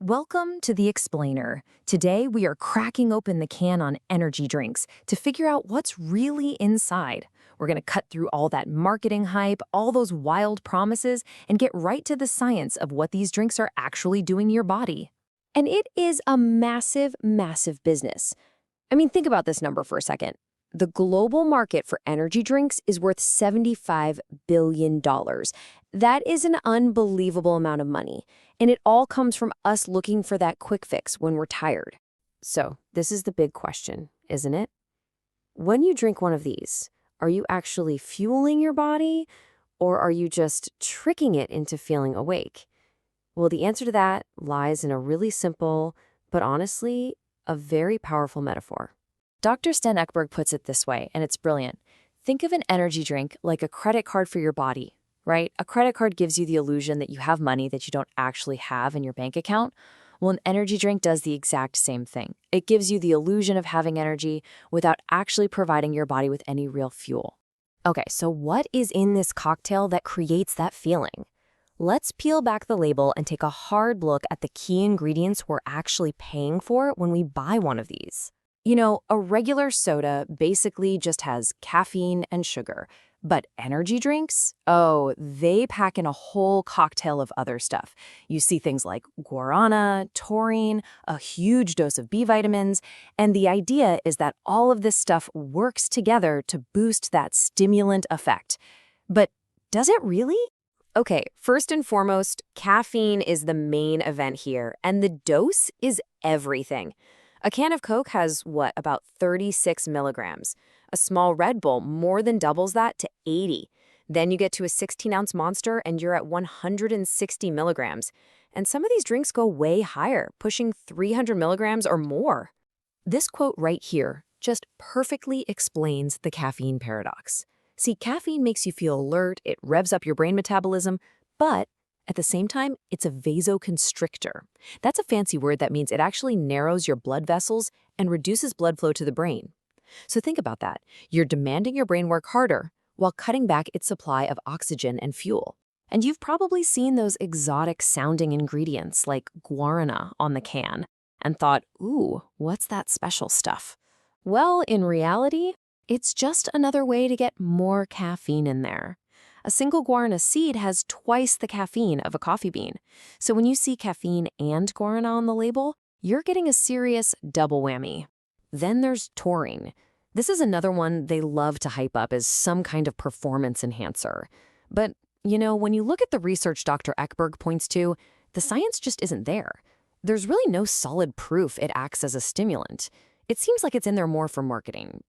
Welcome to The Explainer. Today, we are cracking open the can on energy drinks to figure out what's really inside. We're going to cut through all that marketing hype, all those wild promises, and get right to the science of what these drinks are actually doing to your body. And it is a massive, massive business. I mean, think about this number for a second. The global market for energy drinks is worth $75 billion. That is an unbelievable amount of money, and it all comes from us looking for that quick fix when we're tired. So, this is the big question, isn't it? When you drink one of these, are you actually fueling your body, or are you just tricking it into feeling awake? Well, the answer to that lies in a really simple, but honestly, a very powerful metaphor. Dr. Sten Ekberg puts it this way, and it's brilliant. Think of an energy drink like a credit card for your body, right? A credit card gives you the illusion that you have money that you don't actually have in your bank account. Well, an energy drink does the exact same thing. It gives you the illusion of having energy without actually providing your body with any real fuel. Okay, so what is in this cocktail that creates that feeling? Let's peel back the label and take a hard look at the key ingredients we're actually paying for when we buy one of these. You know, a regular soda basically just has caffeine and sugar, but energy drinks, oh, they pack in a whole cocktail of other stuff. You see things like guarana, taurine, a huge dose of B vitamins, and the idea is that all of this stuff works together to boost that stimulant effect. But does it really? Okay, first and foremost, caffeine is the main event here, and the dose is everything. A can of Coke has, about 36 milligrams. A small Red Bull more than doubles that to 80. Then you get to a 16-ounce Monster and you're at 160 milligrams. And some of these drinks go way higher, pushing 300 milligrams or more. This quote right here just perfectly explains the caffeine paradox. See, caffeine makes you feel alert, it revs up your brain metabolism, but at the same time, it's a vasoconstrictor. That's a fancy word that means it actually narrows your blood vessels and reduces blood flow to the brain. So think about that. You're demanding your brain work harder while cutting back its supply of oxygen and fuel. And you've probably seen those exotic-sounding ingredients like guarana on the can and thought, ooh, what's that special stuff? Well, in reality, it's just another way to get more caffeine in there. A single guarana seed has twice the caffeine of a coffee bean. So when you see caffeine and guarana on the label, you're getting a serious double whammy. Then there's taurine. This is another one they love to hype up as some kind of performance enhancer. But, you know, when you look at the research Dr. Ekberg points to, the science just isn't there. There's really no solid proof it acts as a stimulant. It seems like it's in there more for marketing,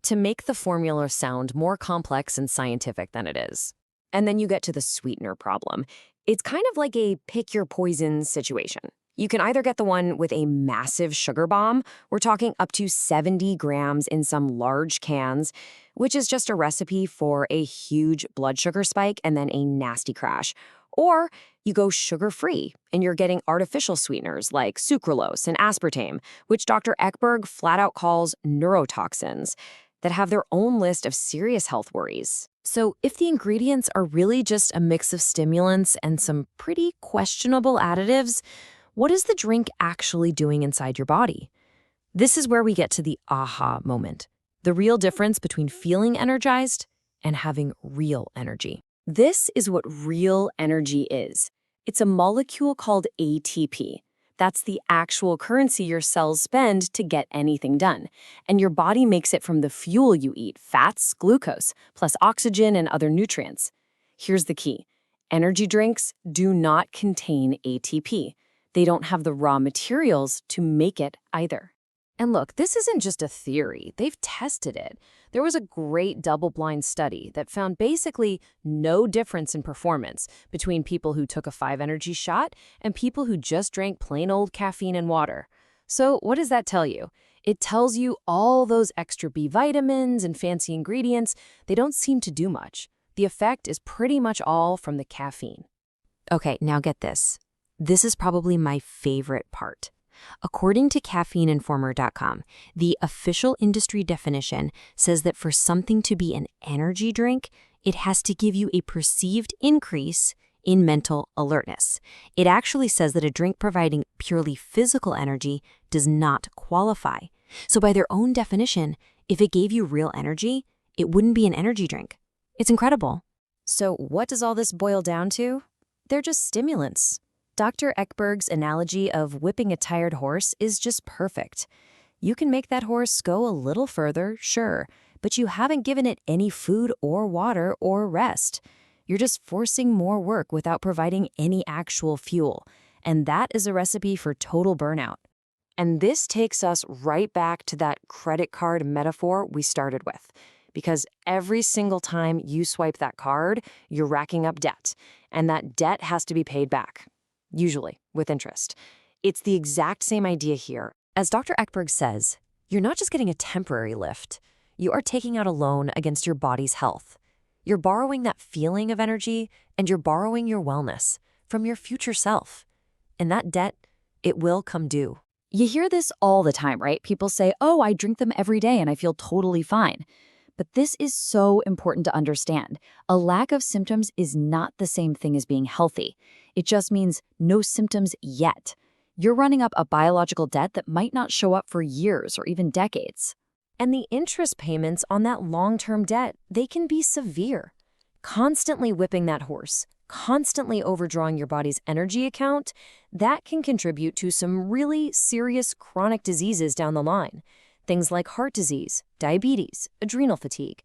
to make the formula sound more complex and scientific than it is. And then you get to the sweetener problem. It's kind of like a pick your poison situation. You can either get the one with a massive sugar bomb, we're talking up to 70 grams in some large cans, which is just a recipe for a huge blood sugar spike and then a nasty crash. Or you go sugar-free, and you're getting artificial sweeteners like sucralose and aspartame, which Dr. Ekberg flat out calls neurotoxins, that have their own list of serious health worries. So if the ingredients are really just a mix of stimulants and some pretty questionable additives, what is the drink actually doing inside your body? This is where we get to the aha moment, the real difference between feeling energized and having real energy. This is what real energy is. It's a molecule called ATP. That's the actual currency your cells spend to get anything done. And your body makes it from the fuel you eat, fats, glucose, plus oxygen and other nutrients. Here's the key. Energy drinks do not contain ATP. They don't have the raw materials to make it either. And look, this isn't just a theory. They've tested it. There was a great double-blind study that found basically no difference in performance between people who took a 5-energy shot and people who just drank plain old caffeine and water. So what does that tell you? It tells you all those extra B vitamins and fancy ingredients, they don't seem to do much. The effect is pretty much all from the caffeine. Okay, now get this. This is probably my favorite part. According to caffeineinformer.com, the official industry definition says that for something to be an energy drink, it has to give you a perceived increase in mental alertness. It actually says that a drink providing purely physical energy does not qualify. So by their own definition, if it gave you real energy, it wouldn't be an energy drink. It's incredible. So what does all this boil down to? They're just stimulants. Dr. Ekberg's analogy of whipping a tired horse is just perfect. You can make that horse go a little further, sure, but you haven't given it any food or water or rest. You're just forcing more work without providing any actual fuel. And that is a recipe for total burnout. And this takes us right back to that credit card metaphor we started with. Because every single time you swipe that card, you're racking up debt. And that debt has to be paid back, usually with interest. It's the exact same idea here. As Dr. Ekberg says, you're not just getting a temporary lift. You are taking out a loan against your body's health. You're borrowing that feeling of energy, and you're borrowing your wellness from your future self. And that debt, it will come due. You hear this all the time, right? People say, oh, I drink them every day and I feel totally fine. But this is so important to understand. A lack of symptoms is not the same thing as being healthy. It just means no symptoms yet. You're running up a biological debt that might not show up for years or even decades. And the interest payments on that long-term debt, they can be severe. Constantly whipping that horse, constantly overdrawing your body's energy account, that can contribute to some really serious chronic diseases down the line. Things like heart disease, diabetes, adrenal fatigue.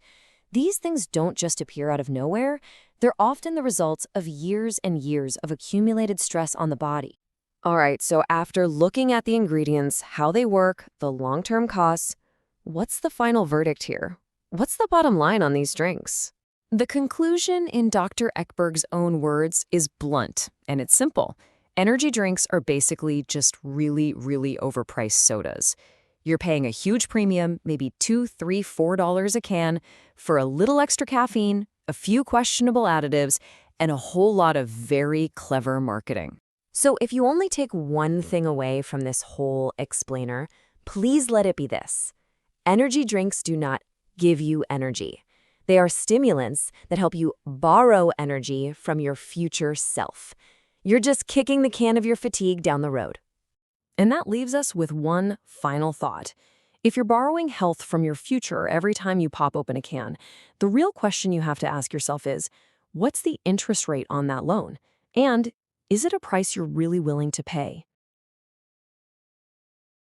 These things don't just appear out of nowhere. They're often the results of years and years of accumulated stress on the body. All right, so after looking at the ingredients, how they work, the long-term costs, what's the final verdict here? What's the bottom line on these drinks? The conclusion, in Dr. Ekberg's own words, is blunt, and it's simple. Energy drinks are basically just really, really overpriced sodas. You're paying a huge premium, maybe $2, $3, $4 a can, for a little extra caffeine, a few questionable additives, and a whole lot of very clever marketing. So if you only take one thing away from this whole explainer, please let it be this. Energy drinks do not give you energy. They are stimulants that help you borrow energy from your future self. You're just kicking the can of your fatigue down the road. And that leaves us with one final thought. If you're borrowing health from your future every time you pop open a can, the real question you have to ask yourself is, what's the interest rate on that loan? And is it a price you're really willing to pay?